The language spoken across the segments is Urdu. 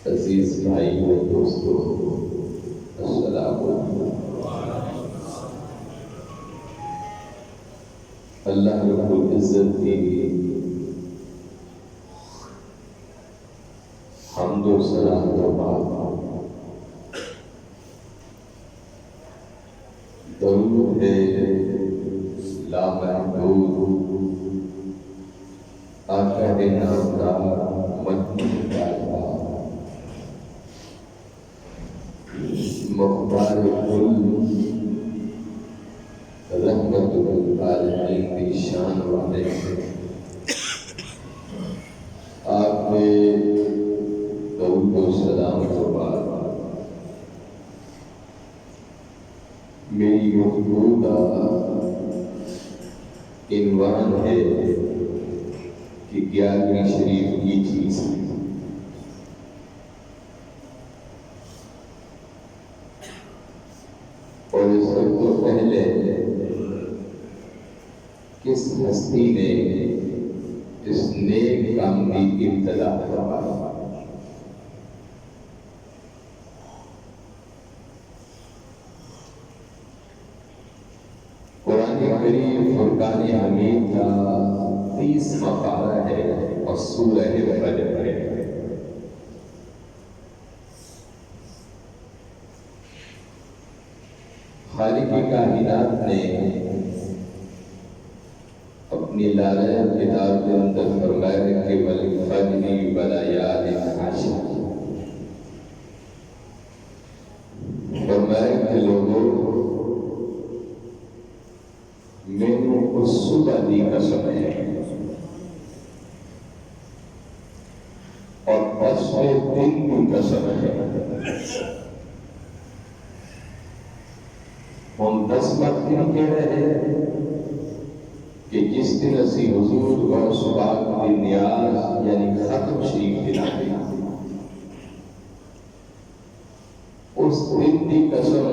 عزیز بھائی و دوستو، السلام علیکم۔ اللہ رب العزت کی حمد و ثنا و بعد درود ہے لا محدود آقا نامدار مدنی کاربار مختار کل رحمت للعالمین کی شان والے آپ نے درود و سلام کے بعد میری گفتگو کا عنوان ہے کہ 11ویں شریف کی چیز ہے۔ اور اس سب کو پہلے کس ہستی نے اس نیک کام کی ابتدا کروایا؟ قرآن کریم فرقان حمید کا 30واں پارہ ہے اور سورہ فجر ہے۔ خالق کائنات نے اپنی لالہ کتاب کے اندر فرمایا کہ والفجر ولیال عشر، فرمایا کہ لوگوں میں نے اس صبح دی قسم ہے اور 10ویں دن کی قسم ہے۔ ہم 10واں دن کہہ رہے ہیں کہ جس دن اسی حضور غوث پاک کی نیاز یعنی ختم شریف دلاتے ہیں، اس دن کی قسم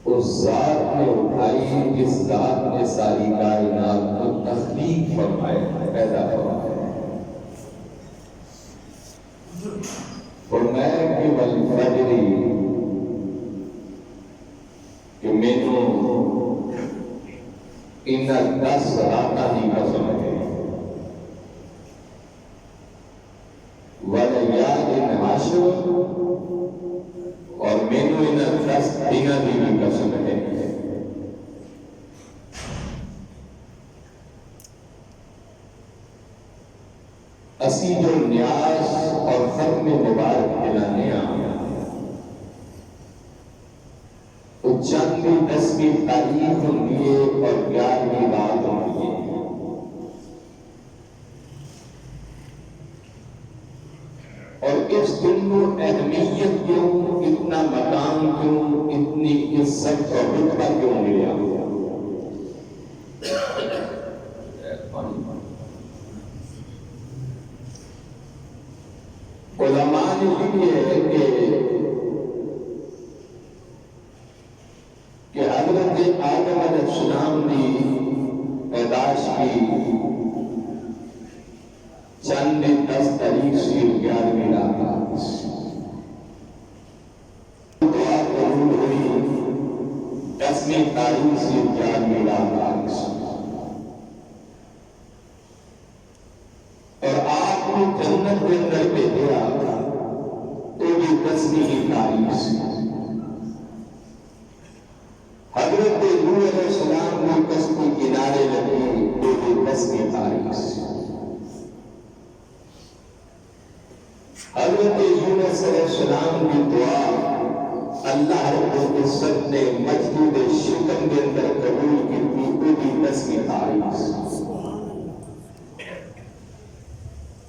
اس ذات نے اٹھائی جس ذات نے ساری کائنات کو تخلیق فرمایا، پیدا فرمایا۔ فرمایا کہ والفجر کہ مینوں انہاں 10 راتاں دی قسم ہے وَلَيَالٍ عَشْرٍ اور مینوں انہاں 10 دناں دی بھی قسم ہے۔ اسی جو نیاز اور ختم مبارک دلانے وہ چند 10ویں تاریخ ہوئی اور 11ویں رات ہوئی، اور اس دن کو اہمیت کیوں، اتنا مقام کیوں، اتنی عزت اور رتبہ کیوں ملیا؟ علماء نے لکھی ہے کہ حضرت آدم علیہ السلام کی پیدائش کی چند 10 تاریخ سے 11ویں رات دعا قبول ہوئی 10ویں تاریخ سے 11ویں رات، اور آپ کو جنت کے اندر بھیجا تو بھی 10ویں تاریخ سے۔ حضرت نوح علیہ السلام کو کشتی کنارے لگی تو بھی 10ویں تاریخ سے۔ حضرت یونس علیہ السلام کی دعا اللہ رب العزت نے مسجد شکم کے اندر قبول کی تھی تو بھی 10ویں تاریخ سے۔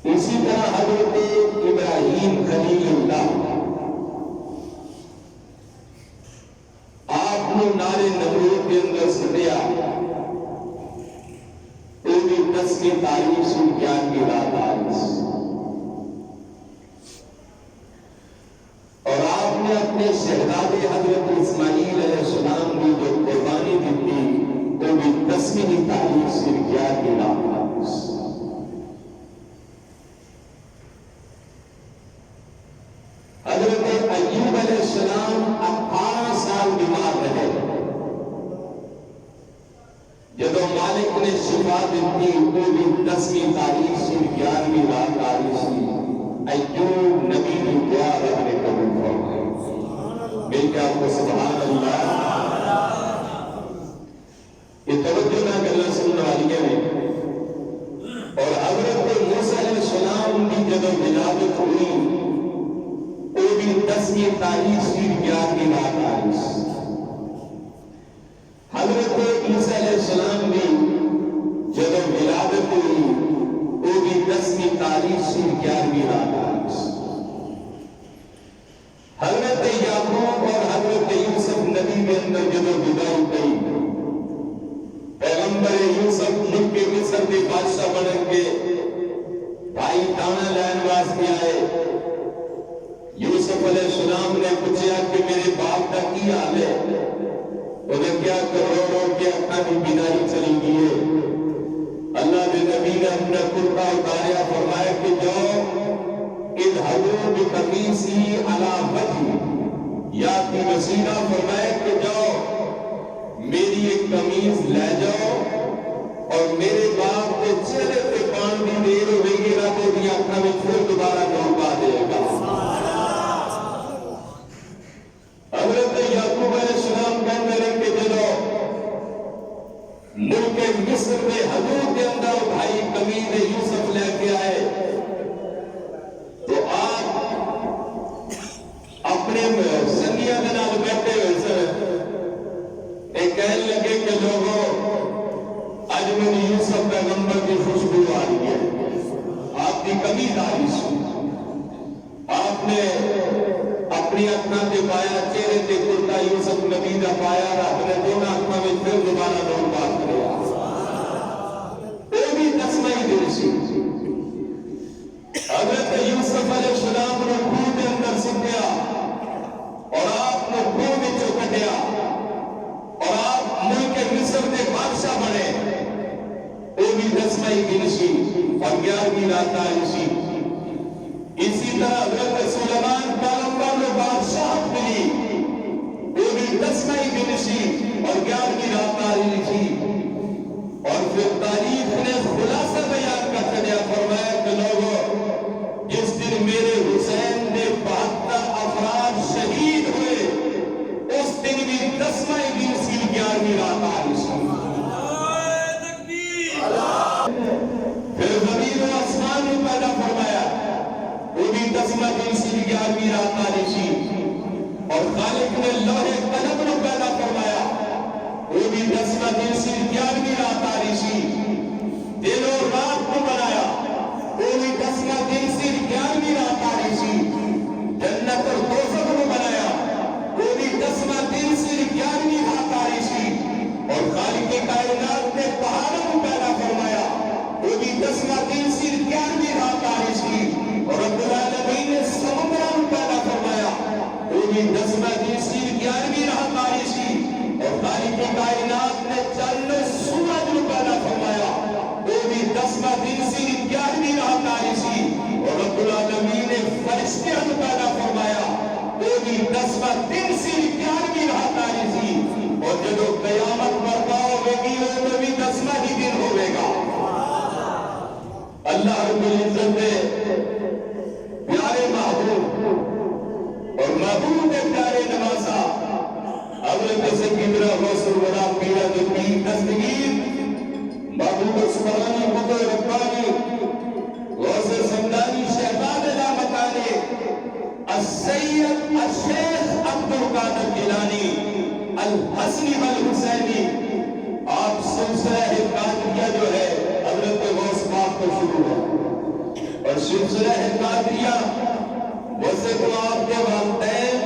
اسی طرح حضرت ابراہیم خلیل اللہ آپ نے نار نمرود کے اندر سٹیا تو بھی 10ویں تاریخ سے 11ویں رات آئی، اور آپ نے اپنے شہزادے حضرت اسماعیل علیہ السلام کی جو قربانی دی تھی تو بھی 10ویں تاریخ سے 11ویں رات آئی۔ حضرت ایوب علیہ السلام 18 سال بیمار رہے، جب مالک نے شفا دی تو بھی 10ویں تاریخ سے 11ویں رات آئی سی۔ ایوب نبی کی دعا رب نے قبول فرمائی۔ مل کے آپ کو سبحان اللہ، یہ توجہ نہ کرنا سننے والی ہے۔ اور حضرت موسیٰ علیہ السلام کی جب ولادت ہوئی تو بھی 10ویں تاریخ سے 11ویں رات آئی۔ حضرت عیسیٰ علیہ السلام کی جب ولادت ہوئی تو بھی 10ویں تاریخ سے 11ویں رات آئی۔ حضرت یعقوب اور حضرت یوسف نبی کے اندر جب بدائی گئی، پیغمبر یوسف ملک کے مصر کے بادشاہ بن کے بھائی دانا لین واسطے آئے۔ یوسف علیہ السلام نے پوچھا کہ میرے باپ کا کی حال ہے؟ انہیں کیا کروڑوں کے اکھاں کی بینائی چلی گئی ہے۔ اللہ کے نبی نے اپنا کرتا اتاریا، فرمایا کہ جاؤ اذهبوا بقمیصی علی وجہی، یا کی وسیلہ فرمایا کہ جاؤ میری ایک قمیض لے جاؤ اور میرے باپ کے چہرے پہ پان بھی دیر ہوئے گی، رب دی اکھاں میں پھر دوبارہ ڈوبا دے گا۔ حضرت یعقوب علیہ السلام کہنے لگے کہ جدو ملک مصر میں حضور کے اندر بھائی قمیض یوسف لے کے آئے تو آپ اپنے سنگیاں کے نال بیٹھے ہوئے سر، ایک کہنے لگے کہ لوگوں آج میں یوسف پیغمبر کی خوشبو آ رہی ہے، آپ کی قمیض آ رہی ہے۔ آپ نے اپنی اکھاں تے پایا، چہرے تے کرتا یوسف نبی دا پایا، رب نے دونوں اکھاں میں پھر دوبارہ لوگ بات کریا۔ یہ بھی 10واں دن سی۔ حضرت یوسف علیہ السلام نے خون کے اندر سکھیا اور آپ نے خون میں چکٹیا اور آپ ملک مصر کے بادشاہ بنے۔ یہ بھی 10واں دن سی اور 11ویں رات آئی سی۔ اسی طرح حضرت سلیمان پیغمبر نے بادشاہ ملی، وہ بھی 10واں دن لکھی اور 11ویں رات تاریخ لکھی، اور پھر تاریخ نے خلاصہ بیان کر کے دیا، فرمایا کہ لوگوں جس دن میرے حسین نے 72 افراد شہید ہوئے اس دن بھی 10واں دن سی 11ویں رات تاریخ پھر زمین و آسمان نے پیدا فرمایا، وہ بھی 10واں دن سی 11ویں رات تاریخ، اور خالق نے لوح قلم کو پیدا فرمایا، وہ بھی 10واں دن سی 11ویں رات تاریخ، دن اور رات کو بنایا، وہ بھی 10واں دن سی 11ویں رات تاریخ، جنت اور دوزخ کو بنایا، وہ بھی 10واں دن سی 11ویں رات تاریخ، اور خالق کائنات نے پہاڑوں کو پیدا فرمایا، وہ بھی 10واں دن سی 11ویں رات تاریخ، اور رب العالمین نے سمندروں کو پیدا فرمایا، وہ بھی 10واں دن سی 11ویں رات تاریخ، اور خالق کائنات نے چند سورج کو پیدا فرمایا، وہ بھی 10واں دن سی 11ویں رات تاریخ، اور رب العالمین نے فرشتوں کو پیدا فرمایا، وہ بھی 10واں دن سی 11ویں رات تاریخ، اور جب قیامت برپا ہوگی وہ بھی 10واں ہی دن ہوگا۔ اللہ رب العزت نے پیارے محبوب اور محبوب کے پیارے نواسا حضرت سیدنا غوث الورا پیر پیر دستگیر محبوب عثمانی مغل ربانی غوث سمدانی شہباد علامتانی السید الشیخ عبدالقادر جیلانی الحسنی والحسینی، آپ سلسلہ قادریہ جو ہے حضرت غوث پاک کو شروع ہے، اور سلسلہ قادریہ ویسے تو آپ کے والدین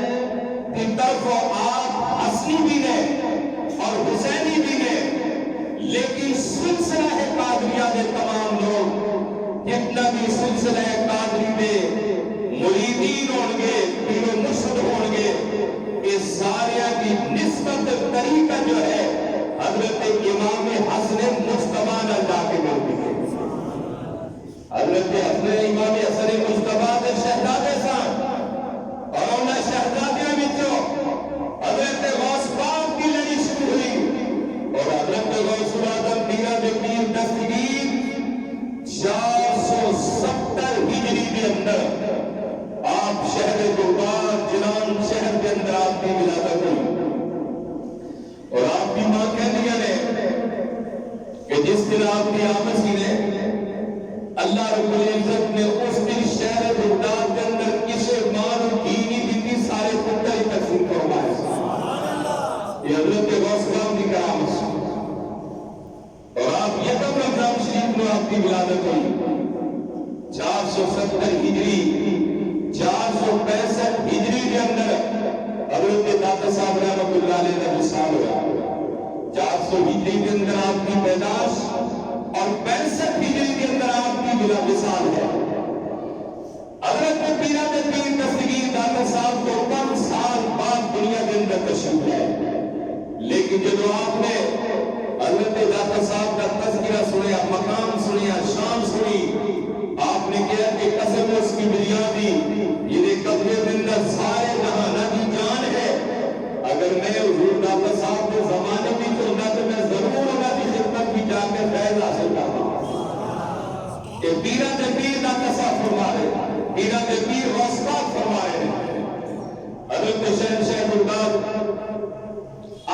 کی طرف آپ حسنی بھی نے اور حسینی بھی نے، لیکن سلسلہ قادریہ کے تمام لوگ جتنا بھی سلسلہ قادری میں مریدین ہوں گے، پیر و مرشد ہوں گے، اس سارے کی نسبت طریقہ جو ہے حضرت امام حسن مجتبیٰ اللہ کے ملتی ہے، حضرت امام حسن مجتبیٰ کے شہزادے سان، اور انہیں شہزادیاں بچوں حضرت غوث پاک کی لڑی شروع ہوئی، اور حضرت غوث العظم پیر دستگیر 470 ہجری کے اندر آپ شہر قربان جنان شہر کے اندر آپ کی ولادت ہوئی، اور آپ کی ماں کہہ دیا نے کہ جس دن آپ کی آمد سی نے اللہ رب العزت نے اس دن شہر بغداد کے اندر کسے مال کی نہیں دیتی، سارے خطہ ہی تقسیم فرمائے، یہ حضرت غوث پاک کی کرامت، اور آپ یکم رمضان شریف میں آپ کی ولادت ہوئی، 470 ہجری 465 ہجری کے اندر حضرت داتا صاحب رحمۃ اللہ علیہ کا وصال ہوا، 400 ہجری کے اندر آپ کی پیدائش اور 65 ہجری کے اندر آپ کی وصال ہے۔ حضرت پیر دستگیر داتا صاحب کو 5 سال بعد دنیا کے اندر تشریف لائے، لیکن جب آپ نے حضرت داتا صاحب کا تذکرہ سنیا، مقام سنیا، شان سنی، آپ نے کہا کہ قسم اس کی بریادی یہ قبر اندر سارے جہاں کی جان ہے، اگر میں حضور داتا صاحب کے زمانے بھی ہوتا تو میں ضرور انہوں کی خدمت کی جا کے فیض حاصل کرتا ہوں کہ پیرہ پیر داتا صاحب فرما رہے، پیرہ پیر غوث پاک فرما رہے، حضرت شہنشاہ بغداد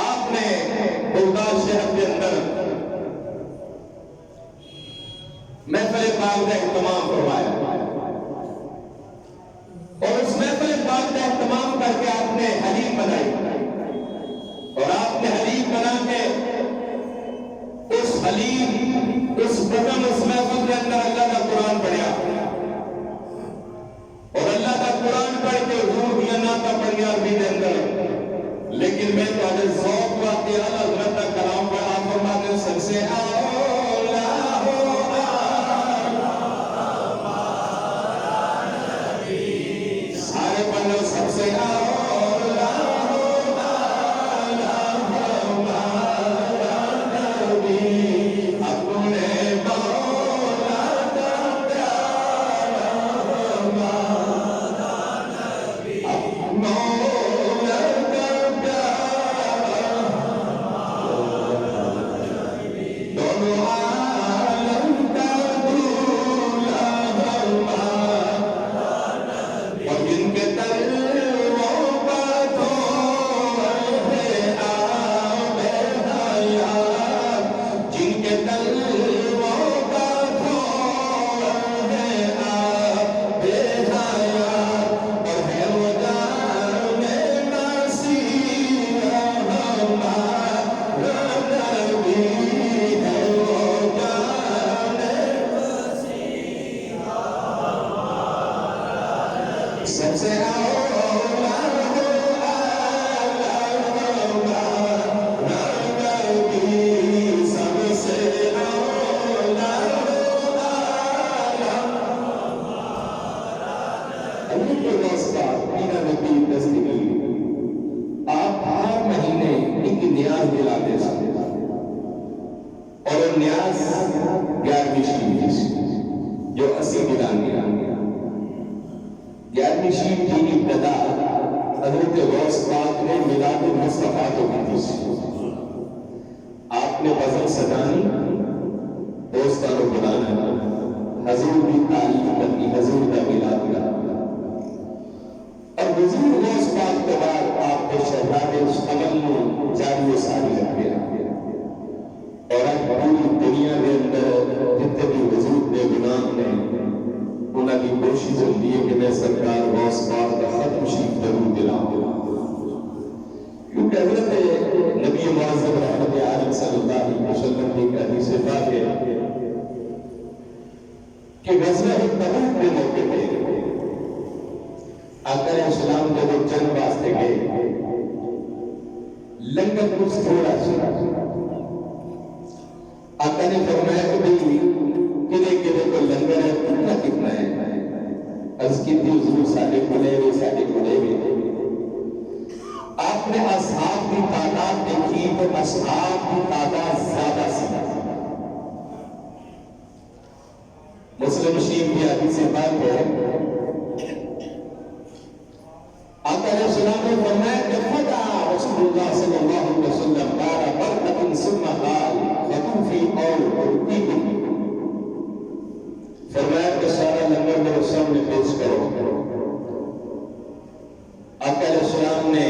آپ نے بغداد شہر کے اندر محفل پاک کا اہتمام فرمایا، اور اس محفل پاک کا اہتمام کر کے آپ نے حلیم بنائی، اور آپ نے حلیم بنا کے اس حلیم اس بطن اس محفل کے اندر اللہ کا قرآن پڑھیا، اور اللہ کا قرآن پڑھ کے حضور کی نعتیں پڑھیا عربی کے اندر، لیکن میں تو ذوق واقعی حضرت کا کلام پر آپ فرماتے ہیں سب سے نیاز 11ویں شریف جو 80 ملان گیا 11ویں شریف کی ابتدا حضرت غوث پاک نے میلاد مصطفیٰ کو کی تھی. آپ نے غزل سجانی دوستوں کو بلانا حضور کی تعلیم کرنی حضور کا میلاد کرنا اور حضور غوث پاک کے بعد آپ کے شہزاد عمل میں جاری و ساری رکھے اور اب پوری دنیا کے اندر جتنے بھی حضور کے غلام نے انہوں کی کوشش ہوتی ہے کہ میں سرکار غوث پاک کا ختم شریف ضرور دلاؤں کیونکہ حضرت نبی معظم رحمت عالم صلی اللہ علیہ وسلم کی حدیث پاک ہے کہ غزوہ تبوک کے موقع پہ آقا علیہ السلام جب جنگ واسطے گئے لنگر کچھ تھوڑا سا آقا نے فرمایا کہ بھئی کدے کو لنگر ہے کتنا ہے عرض کی تھی حضور ساڑھے کھلے ہوئے آپ نے اصحاب کی تعداد دیکھی تو اصحاب کی تعداد زیادہ سی مسلم شریف کی حدیث پاک ہے آقا علیہ السلام نے فرمایا کہ فدع رسول اللہ صلی اللہ علیہ وسلم بار برکت ثم قال خطوفی اور تیگی فرمایا کہ سارا لنگر میرے سامنے پیش کرو. آقا علیہ السلام نے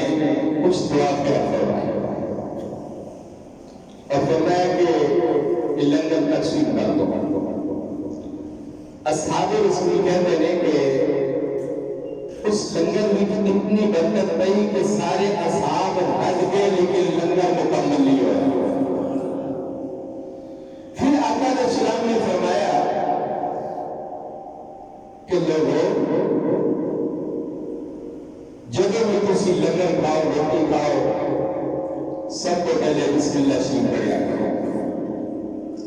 کچھ دعا کیا فرمایا اور فرمایا کہ یہ لنگر تقسیم کر دو. اصحاب رسول کہتے ہیں کہ اس لنگر میں اتنی برکت پئی کہ سارے اصحاب حج گئے لیکن لنگر مکمل نہیں ہوا. پھر آقا علیہ السلام نے فرمایا کہ لوگوں جگہ میں کسی لنگر کھاؤ روٹی کھاؤ سب کو پہلے بسم اللہ شریف پڑھیا کرو.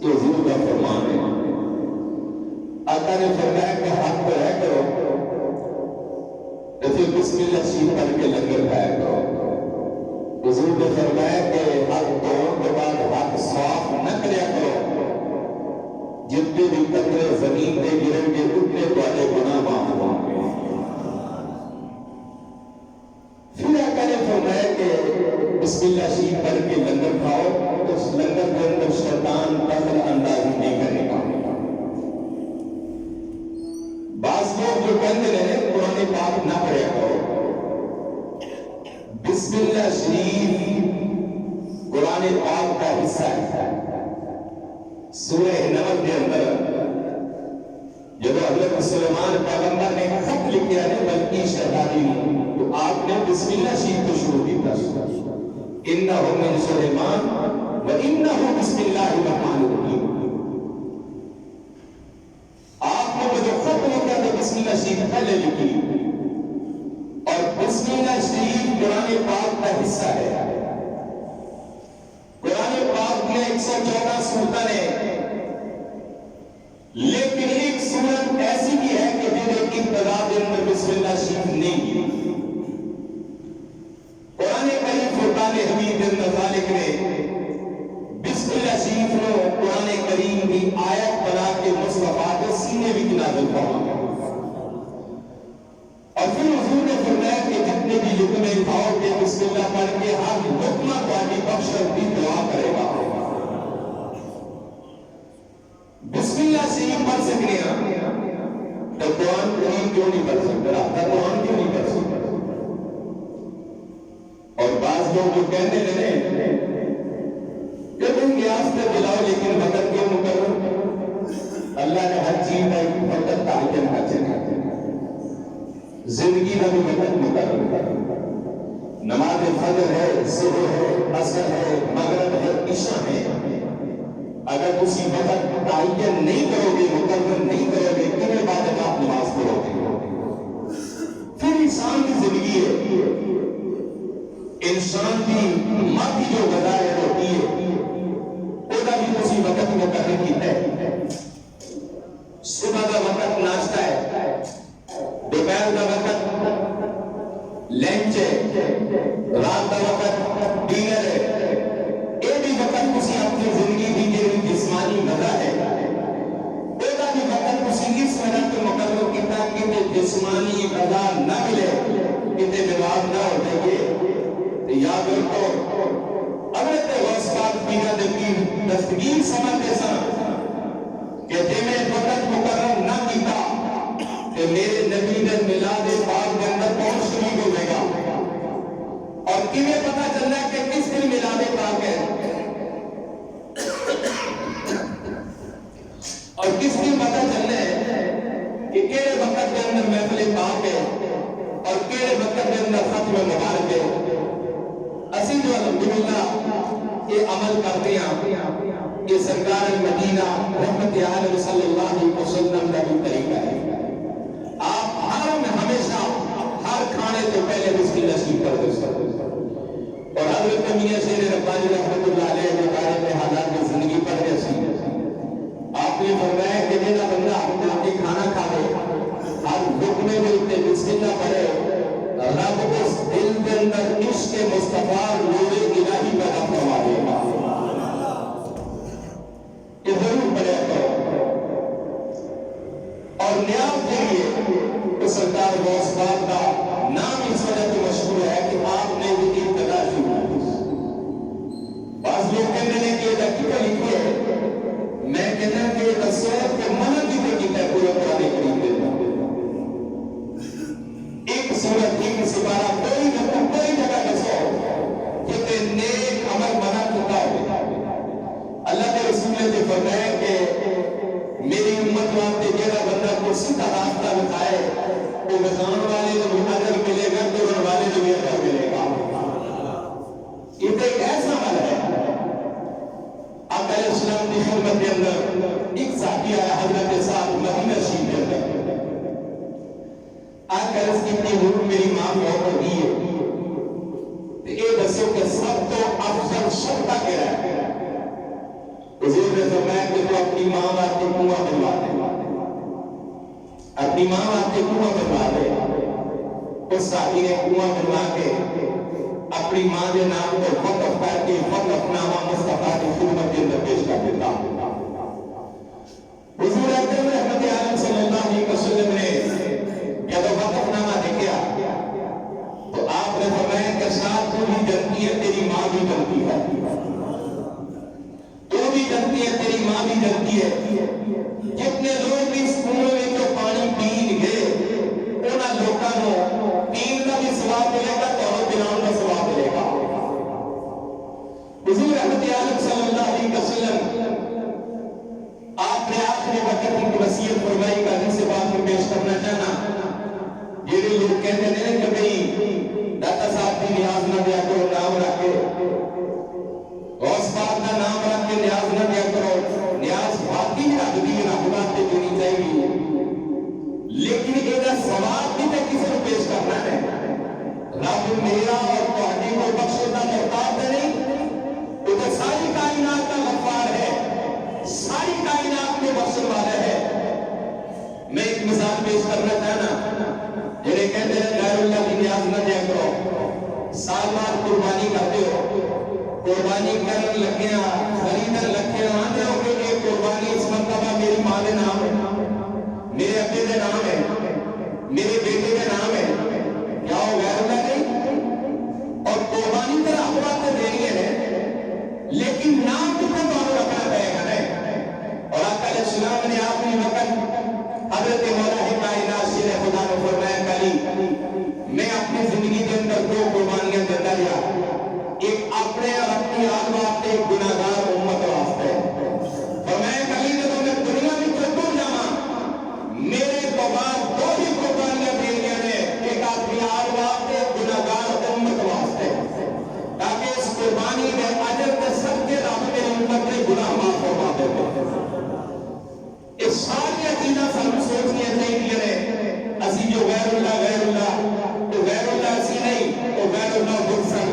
یہ حضور کا فرمان ہے. آقا نے فرمایا کہ ہاتھ پہ رہ کرو تو پھر بسم اللہ شریف پڑھ کے لنگر کھایا کرو. حضور نے فرمایا کہ ہاتھ دھونے کے بعد ہاتھ صاف نہ کریا کرو. جتنے بھی قطرے زمین پہ گریں گے اتنے تمہارے گناہ معاف ہوں گے. پھر آقا نے فرمایا کہ بسم اللہ شریف پڑھ کے لنگر کھاؤ تو اس لنگر کے اندر شیطان دخل اندازی نہیں کرے گا. بعض لوگ جو کہتے ہیں قرآن پاک نہ پڑھے کرو. بسم اللہ شریف قرآن پاک کا حصہ ہے. سورہ نمل کے اندر جب حضرت سلیمان پیغمبر نے خط لکھا ہے بلکہ شہزادی تو آپ نے بسم اللہ شریف کو شروع کیا. انہ من سلیمان و انہ بسم اللہ الرحمن الرحیم. آپ نے جو خط لکھا تو بسم اللہ شریف پہلے لکھی اور بسم اللہ شریف قرآن پاک کا حصہ ہے. قرآن پاک میں 114 سورتیں ہیں لیکن ایک سورت ایسی بھی ہے کہ جنہیں ابتدا میں بسم اللہ شریف نہیں کی. قرآن کریم فرقان حمید ذالک نے بسم اللہ شریف کو قرآن کریم کی آیت بنا کے مصطفیٰ کے سینے بھی نازل فرمایا. اور پھر حضور نے فرمایا کہ جتنے بھی لقمے کھاؤ گے بسم اللہ پڑھ کے ہر لقمہ تمہاری بخشش کی دعا کرے گا. بسم اللہ شریف پڑھ سکتے ہیں تو قرآن کریم کیوں نہیں پڑھ سکتے؟ رابطہ قرآن کیوں نہیں پڑھ سکتے؟ اور بعض لوگ جو کہنے لگے کہ تم نیاز پہ دلاؤ لیکن وقت کیوں مقرر؟ اللہ نے ہر چیز کا ایک وقت تعین ہے. زندگی کا بھی وقت مقرر ہے. نماز فجر ہے، ظہر ہے، عصر ہے، مغرب ہے، عشاء ہے. اگر کسی وقت تعین نہیں کرو گے مقرر نہیں کرو گے کتنے بعد آپ نماز پڑھو گے؟ پھر انسان کی زندگی ہے. انسان کی ماں کی جو غذا ہے روٹی ہے وہ بھی کسی وقت مقرر کیتا ہے. صبح کا وقت ناشتہ ہے، دوپہر کا وقت لنچ ہے، رات کا وقت ڈنر ہے. یہ بھی وقت کسی اپنی زندگی کی جسمانی دستگیر سمجھتے سن کہ جی میں وقت مقرر نہ کیتا کہ میرے نبی نے میلاد پاک کے اندر کون شریک ہوئے گا اور کیویں پتہ چلنا ہے کہ کس دن میلاد پاک ہے اور کس دن پتہ چلنا ہے کہ کیڑے وقت کے اندر محفل پاک ہے اور کیڑے وقت کے اندر ختم مبارک ہے. اسی جو الحمدللہ یہ عمل کرتے ہیں یہ سرکار مدینہ رحمت عالم صلی اللہ علیہ وسلم کا بھی طریقہ ہے. آپ ہمیشہ ہر کھانے سے پہلے بسم اللہ شریف پڑھتے ہیں اور حضرت میاں شیر ربانی رحمت اللہ علیہ کے بارے میں حالات کی زندگی پڑھ رہے سی. آپ نے فرمایا کہ جیڑا بندہ اپنا کے کھانا کھاوے ہر لقمے میں اتنے بسم اللہ پڑھے رب اس دل کے اندر عشق مصطفیٰ نور الہی پیدا فرما دے گا. یہ ضرور پڑھے کرو. اور نیاز کے لیے سرکار غوث پاک کا نام اس وجہ سے مشہور ہے کہ آپ نے بھی ابتدا شروع کی. بعض لوگ کہنے ہیں کہ یہ دقیقہ لکھی ہے. میں کہنا کہ یہ تصور کے منع کی دیکھی ہے پورے قرآن کریم کے ایک صورت ایک سپارہ کوئی جگہ دسو کہ نیک عمل منع چکا ہو. اللہ کے رسول نے فرمایا کہ میری امت واسطے جیڑا بندہ کرسی کا راستہ بتائے وہ بزان والے کو بھی اجر ملے گا توڑن والے کو بھی اجر ملے گا. یہ تو ایک ایسا عمل ہے. آقا علیہ السلام کی خدمت کے اندر ایک صحابی آیا حضرت صاحب مدینہ شریف کے اندر. آج کل اس کی اتنی حضور میری ماں بہت ہو گئی ہے تو یہ دسو کہ سب تو افضل شب کا کہہ رہا ہے. حضور نے فرمایا کہ تو اپنی ماں واسطے کنواں بنوا دے. اپنی ماں واسطے کنواں بنوا دے. اس صحابی نے کنواں بنوا کے اپنی ماں کے نام کو وقف کر کے وقف نامہ مصطفیٰ کی خدمت کے اندر پیش کر دیتا. حضور اکرم رحمت عالم صلی اللہ علیہ وسلم نے جب وقف نامہ دیکھا تو آپ نے فرمایا کہ ساتھ تو بھی جنتی ہے تیری ماں بھی جنتی ہے. تو بھی جنتی ہے تیری ماں بھی جنتی ہے. جتنے لوگ بھی اس کنویں میں جو پانی پین گے انہاں لوگاں نوں پین کا بھی ثواب ملے گا تو پلاؤں کا ثواب ملے گا. حضور رحمت عالم صلی اللہ علیہ وسلم آپ نے آخری وقت کی وصیت فرمائی کا حدیث بات میں پیش کرنا چاہنا. یہ لوگ کہتے ہیں کہ بھئی داتا صاحب کی نیاز نہ دیا کرو نام رکھ کے غوث پاک کا نام رکھ کے نیاز نہ دیا کرو. نیاز واقعی رکھ دی رب واسطے دینی چاہیے لیکن یہ ثواب بھی تو کسی کو پیش کرنا ہے. رب میرا اور تہاڈی کو بخشے دا محتاج نہیں. وہ تو ساری کائنات کا غفار ہے ساری کائنات کو بخشنے والا ہے. میں ایک مثال پیش کرنا چاہنا. جنہیں کہتے ہیں غیر اللہ کی نیاز نہ دیا کرو. سال بعد قربانی کرتے ہو قربانی کرن لگیا خریدن لگے آنے ہو کہ یہ قربانی اس مرتبہ میری ماں کے نام ہے میرے ابے کے نام ہے میرے بیٹے کے نام ہے. کیا وہ غیر اللہ نہیں؟ اور قربانی تو رب واسطے دینی ہے لیکن نام تو تمہیں رکھنا پڑے گا نہیں. اور آقا علیہ السلام نے آخری وقت حضرت مولا کائنات شیر خدا نے فرمایا کلی میں اپنی زندگی کے اندر دو قربانیاں دیتا رہا. ایک اپنے اور اپنی آل واسطے ایک گناہگار امت واسطے. فرمایا کلی جب میں دنیا میں کوئی دور جاواں میرے تو بعد دو ہی قربانیاں دینیاں نے. ایک اپنی آل واسطے ایک گناہگار امت واسطے تاکہ اس قربانی کے اجر کے صدقے رب میری امت کے گناہ معاف فرما دے. اس ساری عقیدہ سانوں سوچنی چاہیے نے اسی جو غیر اللہ تو غیر اللہ اسی نہیں تو غیر اللہ برسن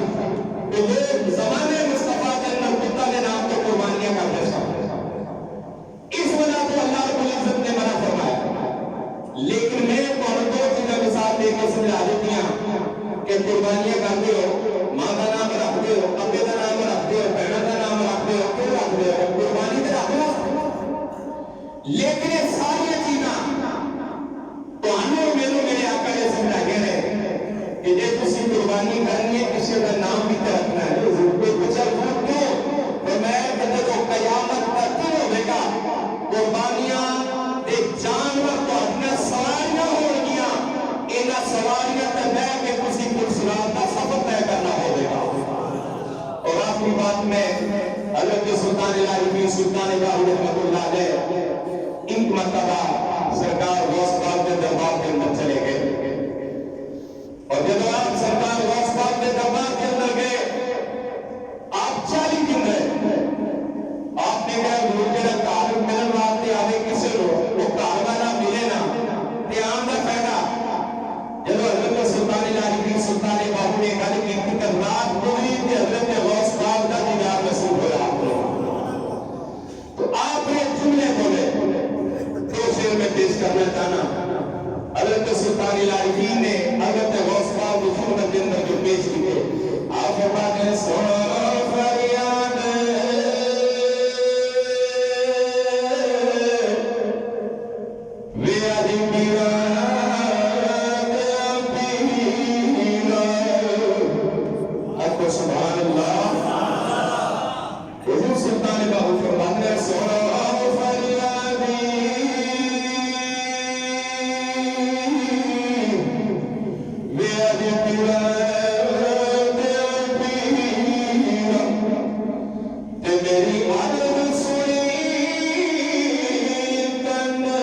تو لوگ زمانے مصطفیٰ کے اندر کتا کے نام کو قربانیاں کرتے ہیں. اس وجہ تو اللہ رب العزت نے منع فرمایا. لیکن میں تمہیں دو چیزیں مثال دے کے سمجھا دیتی ہوں کہ قربانیاں کرتے ہو ماں کا نام رکھتے ہو ابے کا نام رکھتے ہو بہنوں کا نام رکھتے ہو کیوں رکھتے ہو قربانی تو رکھ لو. لیکن یہ ساری چیزاں تو میرے آقا نے سمجھا گیا ہے کہ جب تسی قربانی کرنی ہے کسی کا نام بھی رکھنا ہے. کوئی پوچھا کیوں تو میں کہتے تو قیامت وقت میں حضرت سلطان العارفین سلطان باہو رحمۃ اللہ علیہ ایک مرتبہ سرکار غوث پاک کے دربار کے اندر چلے گئے، اور جب آپ سرکار غوث پاک کے دربار کے اندر گئے، آپ 40 دن رہے۔ آپ نے کہا مجھے کار ملن واسطے آگے کسی کو وہ کار والا ملے نا تے آم دا فائدہ۔ جب حضرت سلطان العارفین سلطان باہو نے کہا کہ رات گزری تے حضرت غوث پاک دا دیدار نصیب ہوا آپ کو، تو آپ نے جملے بولے دو شعر میں پیش کرنا چاہنا۔ حضرت سلطان العارفین نے حضرت غوث پاک کی خدمت کے اندر جو پیش کیے، آپ فرماتے ہیں سنو فریاد سبحان اللہ۔ حضور سلطان باہو فرماتے ہیں سنو فریادی ویادی پیرا میری عادت سنی کن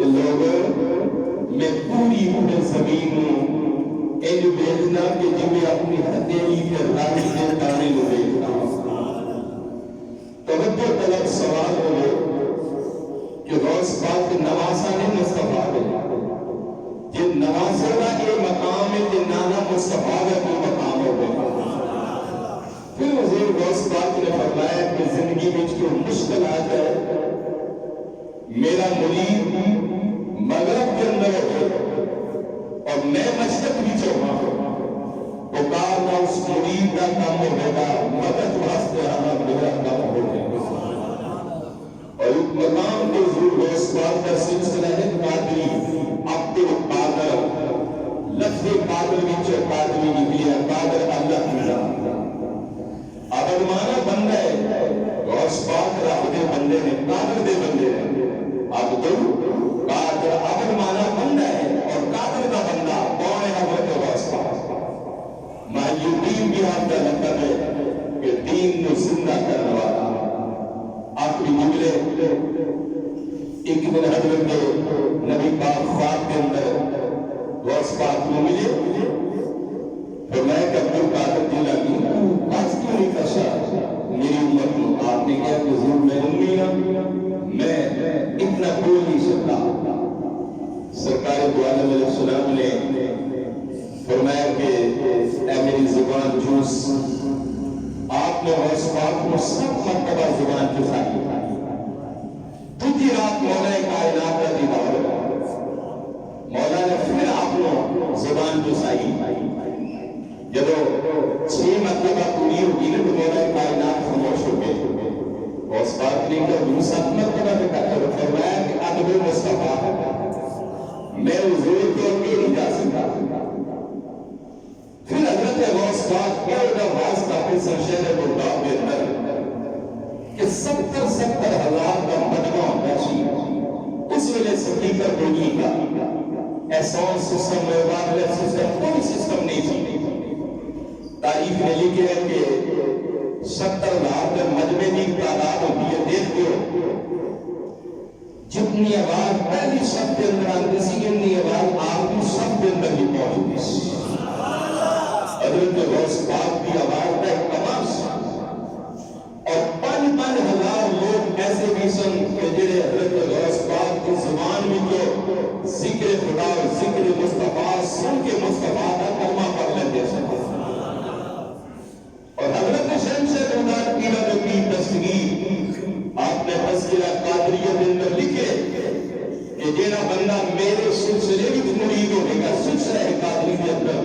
ادھر کے میں پوری زمین ان بھیجنا کہ جمیں اپنی ہتھیلی کے راہی کے دانے کو دیکھنا۔ توجہ طلب سوال ہوئے کہ غوث پاک نواسا نے مصطفیٰ دے جن نواسا کا یہ مقام ہے جن نانا مصطفیٰ کا کوئی مقام ہو گئے۔ پھر حضور غوث پاک نے فرمایا کہ زندگی میں جو مشکل آ جائے میرا مرید مغرب کے اندر ہے اور میں مشرق بھی چلا اس مرید کا کام ہوگا مدد واسطے آنا میرا کام ہو گیا. اور ایک مقام کے ضرور اس بات کا سلسلہ ہے قادری عبد القادر. لفظ قادر نیچے قادری نہیں ہے, قادر اللہ کی ذات. اگر مانا بندہ ہے غوث پاک رب دے بندے نے, قادر دے بندے نے. عبد القادر اگر مانا بندہ ہے اور قادر کا بندہ کون ہے؟ حضرت غوث پاک. مہیدین بھی آپ کا لقب ہے کہ دین کو زندہ کرنے والا. آخری جملے ایک دن حضرت نبی پاک خواب کے اندر غوث پاک کو ملے تو میں کہ عبد القادر جی لگی آج کیوں نہیں کشا میری امت کو. آپ نے کہا کہ ضرور میں امی ہوں, میں اتنا بول نہیں سکتا. سرکار دو عالم علیہ السلام نے فرمایا کہ اے میری زبان جوس. آپ نے غوث پاک کو سب مرتبہ زبان چسائی. تجھی رات مولا کائنات کا دیدار مولا نے پھر آپ کو زبان چسائی. جب 6 مرتبہ پوری ہوگی نا تو مولا کائنات خاموش ہو گئے. غوث پاک نے کہا 7 مرتبہ نے فرمایا کہ ادب مصطفیٰ میں حضور کو اکیلے نہیں جا سکتا. پھر حضرت غوث پاک کیا واسطہ پھر سرشہر برداب کے اندر کہ 70 ہزار کا مجمع ہوتا سی. اس ویلے سپیکر بولی کا احسان سسٹم میں وائرلیس سسٹم کوئی سسٹم نہیں تھی. تاریخ میں لکھے ہے کہ 70 ہزار کے مجمع کی تعداد ہوتی ہے. دیکھ دو جتنی آواز پہلی سب کے اندر آتی سی اتنی آواز آخری سب کے اندر ہی پہنچتی سی. حضرت غوث پاک کی آواز کا ایک کمال سی. اور 5 ہزار لوگ ایسے بھی سن کہ جنہیں حضرت غوث پاک کی زبان میں جو ذکر خدا اور ذکر مصطفیٰ سن کے مصطفیٰ کا کلمہ پڑھ لیتے ہیں. اور حضرت شمشیر خدا کی رب کی تصویر آپ نے تذکرہ قادریہ کے اندر لکھے کہ جینا بندہ میرے سلسلے بھی مرید ہونے کا سلسلہ ہے قادری کے اندر,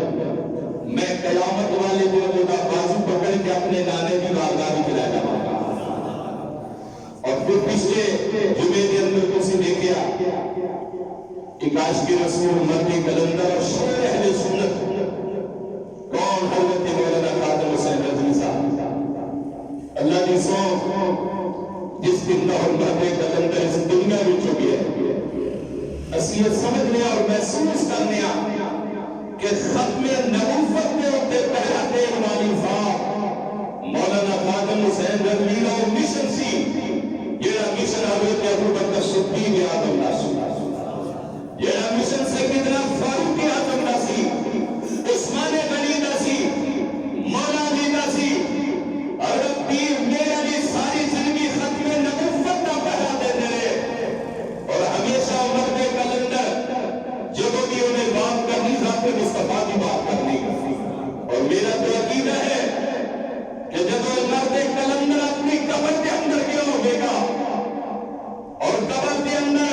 میں قیامت والے دن کا بازو پکڑ کے اپنے نانے کی بارگاہ میں چلا جاؤں گا. اور پھر پچھلے جمعے کے اندر تسی دیکھیا کہ عاشق رسول مرد کلندر اور شیر اہل سنت کون حضرت مولانا خادم حسین رضوی صاحب. اللہ کی سو جس دن نہ مرد کلندر اس دنیا میں چکی ہے اسی یہ سمجھنے اور محسوس کرنے کہ ختم نبوت کے ہوتے پہلا دین والی صاحب مولانا خادم حسین رضوی اور مشن سی. یہ مشن حضرت ابوبکر صدیق اعظم ناسی, یہ مشن سیدنا فاروق اعظم ناسی, عثمان غنی ناسی, مولا علی ناسی. حضرت پیر میرا بھی ساری زندگی ختم نبوت کا پہلا دین رہے اور ہمیشہ مرد کلندر جب بھی انہیں بات کرنی ذات مصطفیٰ کی بات کرنی. اور میرا تو عقیدہ ہے کہ جب مرد کلندر اپنی قبر کے اندر گیا ہوگے گا اور قبر کے اندر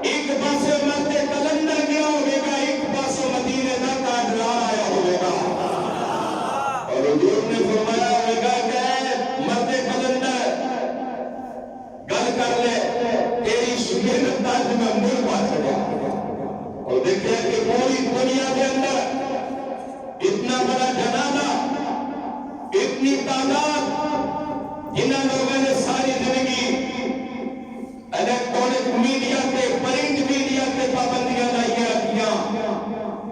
ایک پاسے مرد کلندر گیا ہوگے گا, ایک پاسے مدینے کا تاجدار آیا ہوگے گا. اور حضور نے فرمایا ہوگا کہ مرد کلندر گل کر لے تیری محنت تاج میں مل پاس گیا. اور دیکھیں کہ پوری دنیا کے اندر اتنا بڑا جنازہ, اتنی تعداد جنہوں لوگوں نے ساری زندگی الیکٹرونک میڈیا کے پرنٹ میڈیا کے پابندیاں لائیاں رکھیاں,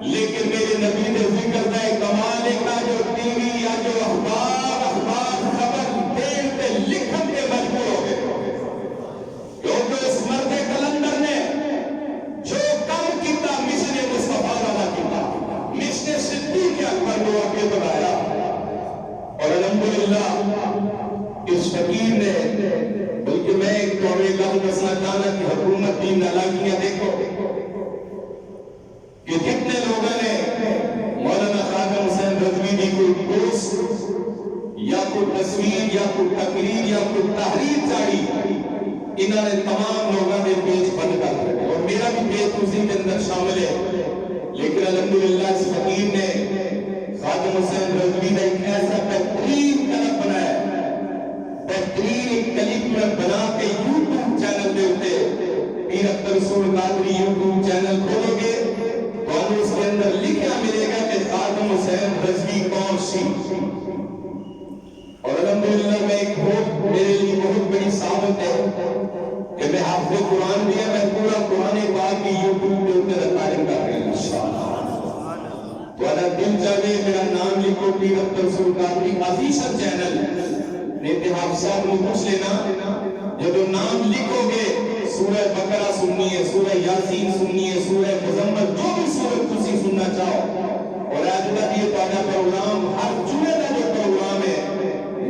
لیکن میرے نبی نے ذکر ہے کمال کا جو ٹی وی یا جو اخبار خبر دین پہ لکھن کے مجبور ہو گئے کیونکہ اس مرد کلندر نے جو کام کیتا مشن مصطفیٰ والا کیتا, مشن صدیق اکبر کو آگے بڑھایا. اور الحمدللہ اس فقیر نے, بلکہ میں ایک توڑے گل دسنا چاہنا کہ حکومت کی نالاکیاں دیکھو کہ کتنے لوگوں نے مولانا خادم حسین رضوی کی کوئی پوسٹ یا کوئی تصویر یا کوئی تقریر یا کوئی تحریر چاہی, انہوں نے تمام لوگوں نے پیج بند کر دیا اور میرا بھی پیج اسی کے اندر شامل ہے. لیکن الحمدللہ اس فقیر نے خادم حسین رضوی کلپ میں بنا کے یوٹیوب چینل دے ہوتے پیر اختر رسول قادری یوٹیوب چینل کھولو گے تو اس کے اندر لکھا ملے گا کہ خادم حسین رضوی کون سی. اور الحمدللہ میں ایک میرے لیے بہت بڑی سعادت ہے کہ میں حافظ قرآن بھی ہے, میں پورا قرآن پاک کی یوٹیوب کے اوپر ریکارڈنگ کر رہا ہوں انشاءاللہ. تو اگر دل چاہے میرا نام لکھو پیر اختر رسول قادری آفیشل چینل, نہیں صاحب نے پوچھ لینا, جب نام لکھو گے سورہ بقرہ سننی ہے, سورہ یاسین سننی ہے, سورہ مزمل, جو بھی سورہ تسی سننا چاہو. اور آج تک یہ تازہ پروگرام ہر جمعے کا جو پروگرام ہے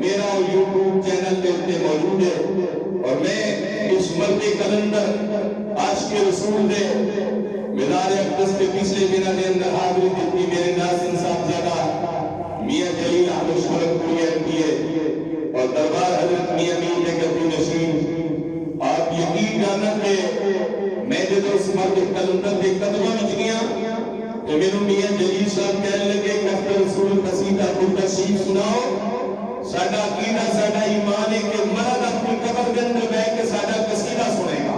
میرا یوٹیوب چینل پہ موجود ہے. اور میں اس مرد کلندر عاشق رسول دے مدار اقدس کے پچھلے دنوں کے اندر حاضری دیتی میرے ناظرین صاحب زیادہ میاں جلیل احمد شرف پوری کی ہے اور دربار حضرت میاں میر کے گدی نشین. آپ یقین جانا کہ میں جب اس مرد کلندر کے قدموں میں گیا تو میرے میاں جلیل صاحب کہنے لگے کہ اختر رسول قصیدہ تشریف سناؤ. ساڈا عقیدہ ساڈا ایمان ہے کہ مرد اپنی قبر کے اندر بیٹھ کے ساڈا قصیدہ سنے گا.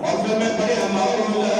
اور پھر میں پڑھے مولا